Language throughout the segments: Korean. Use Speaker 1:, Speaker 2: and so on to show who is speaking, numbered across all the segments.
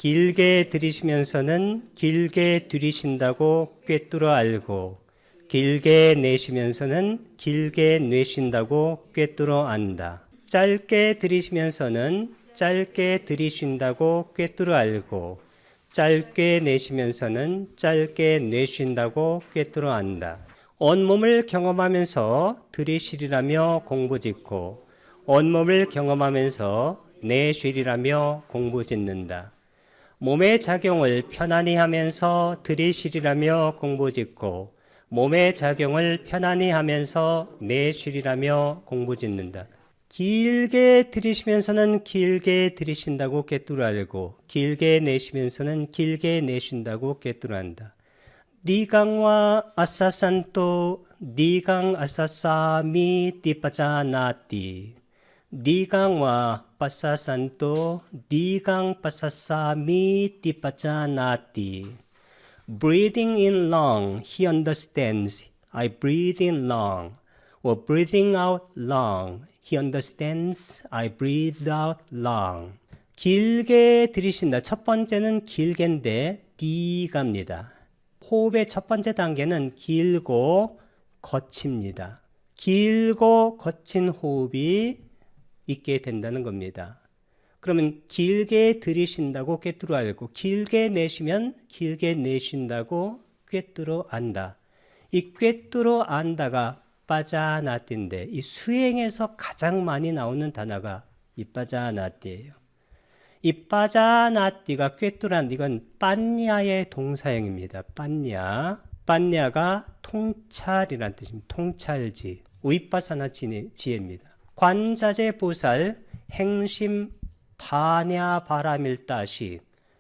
Speaker 1: 길게 들이시면서는 길게 들이신다고 꿰뚫어 알고 길게 내쉬면서는 길게 내쉰다고 꿰뚫어 안다. 짧게 들이시면서는 짧게 들이쉰다고 꿰뚫어 알고 짧게 내쉬면서는 짧게 내쉰다고 꿰뚫어 안다. 온몸을 경험하면서 들이쉬리라며 공부짓고 온몸을 경험하면서 내쉬리라며 공부짓는다. 몸의 작용을 편안히 하면서 들이쉬리라며 공부짓고 몸의 작용을 편안히 하면서 내쉬리라며 공부짓는다. 길게 들이쉬면서는 길게 들이쉰다고 꿰뚫어 알고 길게 내쉬면서는 길게 내쉰다고 꿰뚫어 안다. 니강와 아사산또 니강 아사사미 띠빠자나띠 니강와 빠사산또 니강 빠사사미 띠빠자나띠 Breathing in long, he understands. I breathe in long. Or breathing out long, he understands. I breathe out long. 길게 들이쉰다. 첫 번째는 길게인데 디가입니다. 호흡의 첫 번째 단계는 길고 거칩니다. 길고 거친 호흡이 있게 된다는 겁니다. 그러면 길게 들이쉰다고 꿰뚫어 알고 길게 내쉬면 길게 내쉰다고 꿰뚫어 안다. 이 꿰뚫어 안다가 빠자나띠인데 이 수행에서 가장 많이 나오는 단어가 이 빠자나띠예요. 이 빠자나띠가 꿰뚫어 안다. 이건 빤냐의 동사형입니다. 빤냐. 빤냐가 통찰이라는 뜻입니다. 통찰지. 위빠사나 지혜입니다. 관자재 보살 행심 파냐 바라밀다시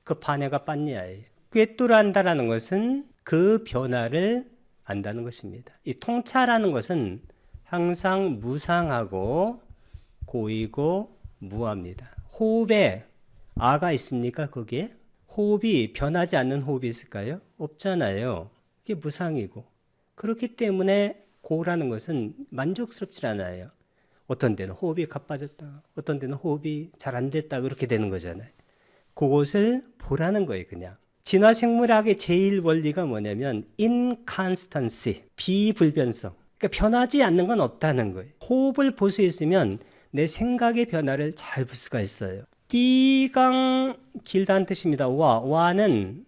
Speaker 1: 그 파냐가 빤냐예요. 꿰뚫어 안다라는 것은 그 변화를 안다는 것입니다. 이 통찰하는 것은 항상 무상하고 고이고 무합니다. 호흡에 아가 있습니까? 거기에 호흡이 변하지 않는 호흡이 있을까요? 없잖아요. 이게 무상이고 그렇기 때문에 고라는 것은 만족스럽지 않아요. 어떤 데는 호흡이 가빠졌다. 어떤 데는 호흡이 잘 안 됐다. 그렇게 되는 거잖아요. 그것을 보라는 거예요. 그냥. 진화생물학의 제일 원리가 뭐냐면 inconstancy, 비불변성. 그러니까 변하지 않는 건 없다는 거예요. 호흡을 볼 수 있으면 내 생각의 변화를 잘 볼 수가 있어요. 띠강 길다는 뜻입니다. 와는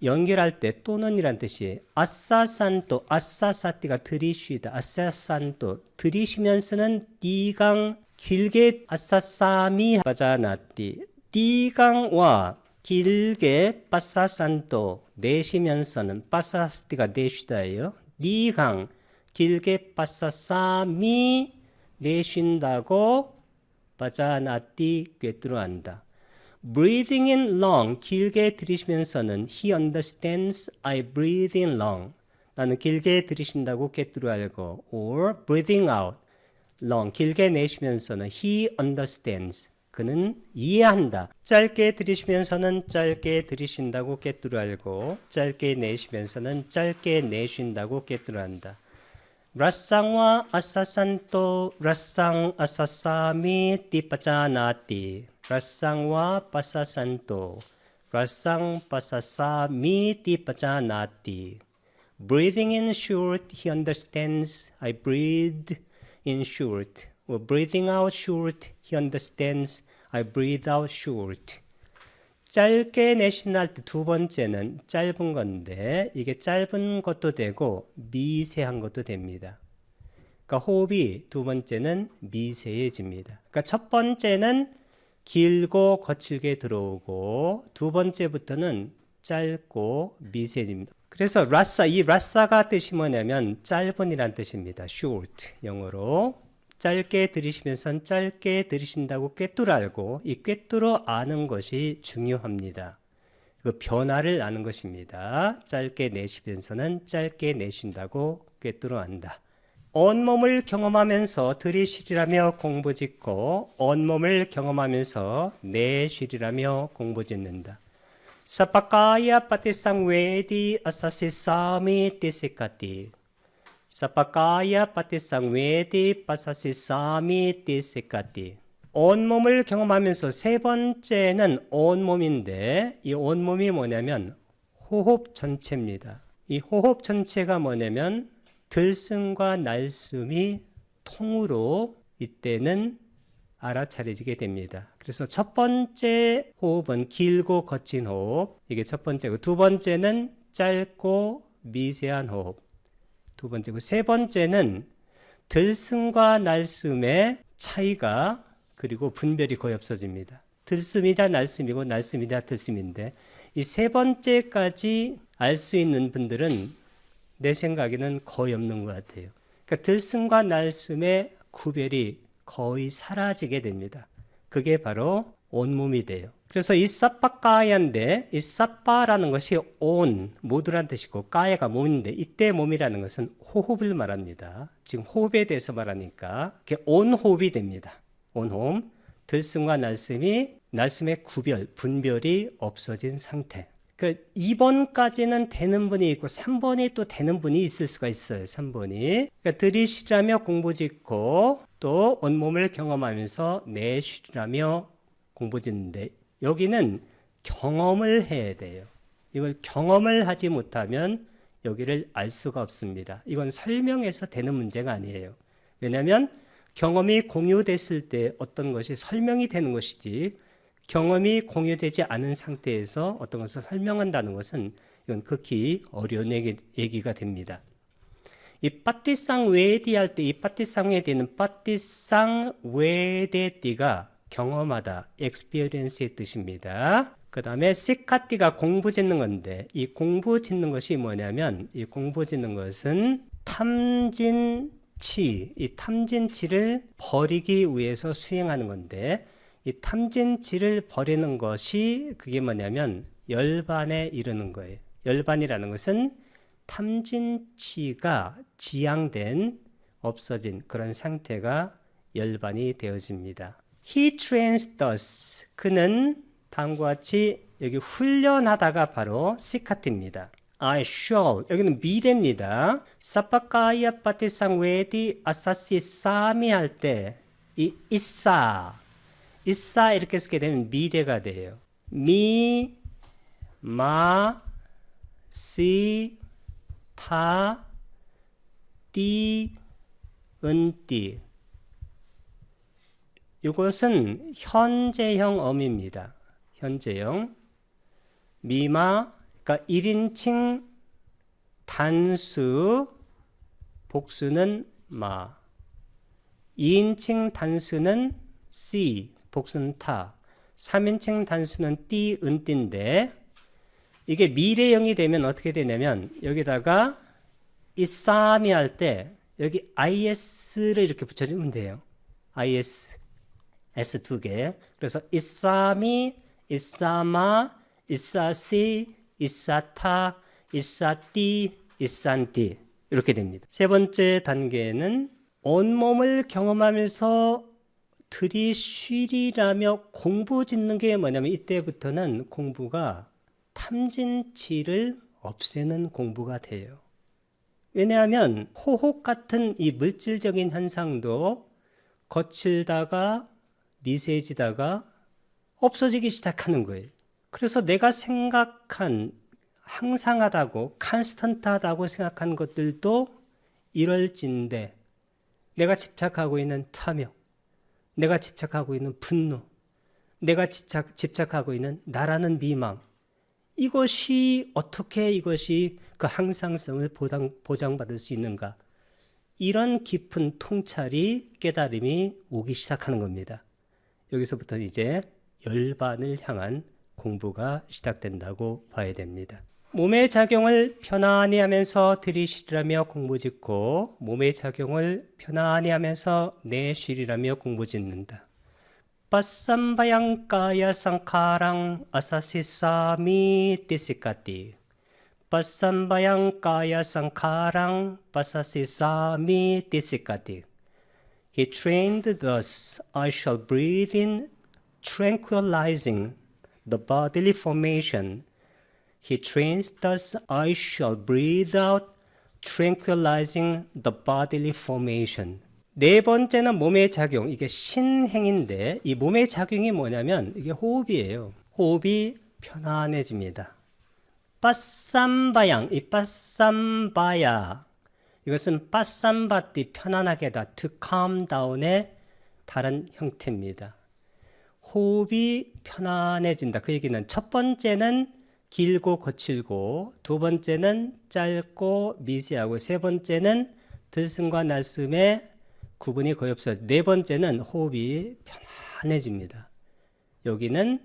Speaker 1: 연결할 때 또는 이란 뜻이에요. 아사산또 아사사띠가 들이쉬다. 아사산또 들이쉬면서는 띠강 길게 아사사미 빠자나띠 띠강와 길게 빠사산또 내쉬면서는 빠사사띠가 내쉬다예요. 띠강 길게 빠사사미 내쉰다고 빠자나띠 꿰뚫어 안다. Breathing in long, 길게 들이쉬면서는 he understands I breathe in long. 나는 길게 들이쉰다고 꿰뚫어 알고 or breathing out, long, 길게 내쉬면서는 he understands. 그는 이해한다. 짧게 들이쉬면서는 짧게 들이쉰다고 꿰뚫어 알고 짧게 내쉬면서는 짧게 내쉰다고 꿰뚫어 안다. 라쌍와 아사산또 라쌍 아사사미 띠빠자나띠 라쌍와 빠사산또 라쌍 빠사사미 띠빠자나띠 Breathing in short, he understands I breathe in short. Or breathing out short, he understands I breathe out short. 짧게 내쉬는 때 두 번째는 짧은 건데 이게 짧은 것도 되고 미세한 것도 됩니다. 그러니까 호흡이 두 번째는 미세해집니다. 그러니까 첫 번째는 길고 거칠게 들어오고 두 번째부터는 짧고 미세해집니다. 그래서 라싸, 이 라싸가 뜻이 뭐냐면 짧은이란 뜻입니다. short 영어로. 짧게 들이쉬면서 짧게 들이쉰다고 꿰뚫어 알고 이 꿰뚫어 아는 것이 중요합니다. 그 변화를 아는 것입니다. 짧게 내쉬면서는 짧게 내쉰다고 꿰뚫어 안다. 온몸을 경험하면서 들이쉬리라며 공부짓고 온몸을 경험하면서 내쉬리라며 공부짓는다. 사파카야 파티상웨디 아사시사미 티시카티 Sapakaya patisangwedi pasasisami tisikati. 온몸을 경험하면서 세 번째는 온몸인데 이 온몸이 뭐냐면 호흡 전체입니다. 이 호흡 전체가 뭐냐면 들숨과 날숨이 통으로 이때는 알아차려지게 됩니다. 그래서 첫 번째 호흡은 길고 거친 호흡, 이게 첫 번째고, 두 번째는 짧고 미세한 호흡, 두 번째고, 세 번째는 들숨과 날숨의 차이가 그리고 분별이 거의 없어집니다. 들숨이다 날숨이고 날숨이다 들숨인데 이 세 번째까지 알 수 있는 분들은 내 생각에는 거의 없는 것 같아요. 그러니까 들숨과 날숨의 구별이 거의 사라지게 됩니다. 그게 바로 온몸이 돼요. 그래서 이 사빠까야인데 이 사빠라는 것이 온, 모두란 뜻이고 까야가 몸인데 이때 몸이라는 것은 호흡을 말합니다. 지금 호흡에 대해서 말하니까 그게 온호흡이 됩니다. 온호흡, 들숨과 날숨의 구별, 분별이 없어진 상태. 그 2번까지는 되는 분이 있고 3번이 또 되는 분이 있을 수가 있어요. 3번이. 그러니까 들이쉬라며 공부짓고 또 온몸을 경험하면서 내쉬라며 공부짓는데 여기는 경험을 해야 돼요. 이걸 경험을 하지 못하면 여기를 알 수가 없습니다. 이건 설명해서 되는 문제가 아니에요. 왜냐하면 경험이 공유됐을 때 어떤 것이 설명이 되는 것이지 경험이 공유되지 않은 상태에서 어떤 것을 설명한다는 것은 이건 극히 어려운 얘기가 됩니다. 이 빠띠상웨디 할 때 이 빠띠상웨디는 빠띠상웨데띠가 경험하다, experience의 뜻입니다. 그 다음에 시카띠가 공부 짓는 건데 이 공부 짓는 것이 뭐냐면 이 공부 짓는 것은 이 탐진치를 버리기 위해서 수행하는 건데 이 탐진치를 버리는 것이 그게 뭐냐면 열반에 이르는 거예요. 열반이라는 것은 탐진치가 지양된 없어진 그런 상태가 열반이 되어집니다. He trains thus. 그는 다음과 같이 여기 훈련하다가 바로 시카트입니다. I shall. 여기는 미래입니다. 사파카야 파티상웨디 아사시 사미 할 때 이 이사 이렇게 쓰게 되면 미래가 돼요. 미, 마, 시, 타, 띠, 은띠. 이것은 현재형 어미입니다. 현재형. 미마, 그러니까 1인칭 단수, 복수는 마. 2인칭 단수는 시, 복수는 타. 3인칭 단수는 띠, 은띠인데 이게 미래형이 되면 어떻게 되냐면 여기다가 이싸미 할 때 여기 is를 이렇게 붙여주면 돼요. is, s 두 개. 그래서 이싸미, 이싸마, 이싸시, 이싸타, 이싸띠, 이싼띠 이렇게 됩니다. 세 번째 단계는 온몸을 경험하면서 들이쉬리라며 공부 짓는 게 뭐냐면 이때부터는 공부가 탐진치를 없애는 공부가 돼요. 왜냐하면 호흡 같은 이 물질적인 현상도 거칠다가 미세해지다가 없어지기 시작하는 거예요. 그래서 내가 생각한 항상하다고 컨스턴트하다고 생각한 것들도 이럴진데 내가 집착하고 있는 탐욕, 내가 집착하고 있는 분노, 내가 집착하고 있는 나라는 미망, 이것이 어떻게 이것이 그 항상성을 보장받을 수 있는가? 이런 깊은 통찰이 깨달음이 오기 시작하는 겁니다. 여기서부터 이제 열반을 향한 공부가 시작된다고 봐야 됩니다. 몸의 작용을 편안히 하면서 들이쉬리라며 공부짓고 몸의 작용을 편안히 하면서 내쉬리라며 공부짓는다. 빠쌈바양까야 상카랑 아사시사미 띠시까띠 빠쌈바양까야 상카랑 빠사시사미 띠시까띠 He trained thus, I shall breathe in, tranquilizing the bodily formation. He trains thus, I shall breathe out, tranquilizing the bodily formation. 네 번째는 몸의 작용. 이게 신행인데 이 몸의 작용이 뭐냐면 이게 호흡이에요. 호흡이 편안해집니다. 빠쌈바양, 이 빠쌈바야. 이것은 빠쌈바띠 편안하게다, to calm down의 다른 형태입니다. 호흡이 편안해진다. 그 얘기는 첫 번째는 길고 거칠고, 두 번째는 짧고 미세하고, 세 번째는 들숨과 날숨의 구분이 거의 없어요. 네 번째는 호흡이 편안해집니다. 여기는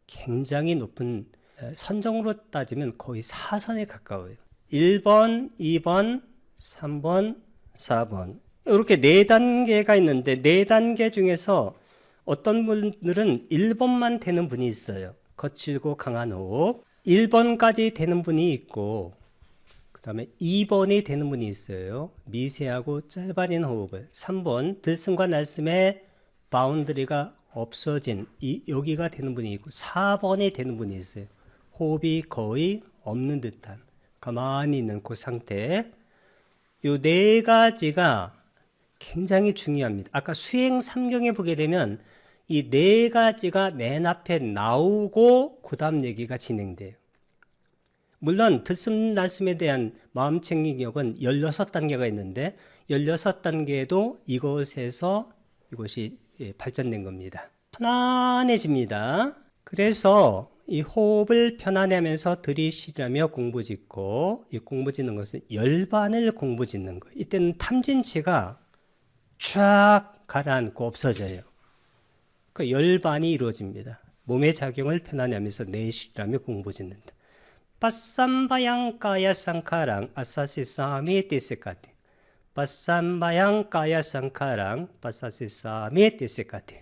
Speaker 1: 굉장히 높은, 선정으로 따지면 거의 사선에 가까워요. 1번, 2번, 3번, 4번. 이렇게 네 단계가 있는데 네 단계 중에서 어떤 분들은 1번만 되는 분이 있어요. 거칠고 강한 호흡. 1번까지 되는 분이 있고, 그 다음에 2번이 되는 분이 있어요. 미세하고 짧아진 호흡을. 3번, 들숨과 날숨의 바운드리가 없어진 여기가 되는 분이 있고, 4번이 되는 분이 있어요. 호흡이 거의 없는 듯한, 가만히 있는 그 상태. 요 네 가지가 굉장히 중요합니다. 아까 수행 3경에 보게 되면 이 네 가지가 맨 앞에 나오고 그 다음 얘기가 진행돼요. 물론 들숨 날숨에 대한 마음 챙김력은 16단계가 있는데 16단계도 이것에서 이것이 발전된 겁니다. 편안해집니다. 그래서 이 호흡을 편안히 하면서 들이쉬라며 공부 짓고, 이 공부 짓는 것은 열반을 공부 짓는 거예요. 이때는 탐진치가 쫙 가라앉고 없어져요. 그 열반이 이루어집니다. 몸의 작용을 편안히 하면서 내쉬라며 공부 짓는다. 빠쌈바양 까야 상카랑 아사시 사미 티스카티. 빠쌈바양 까야 상카랑 빠사시 사미 티스카티.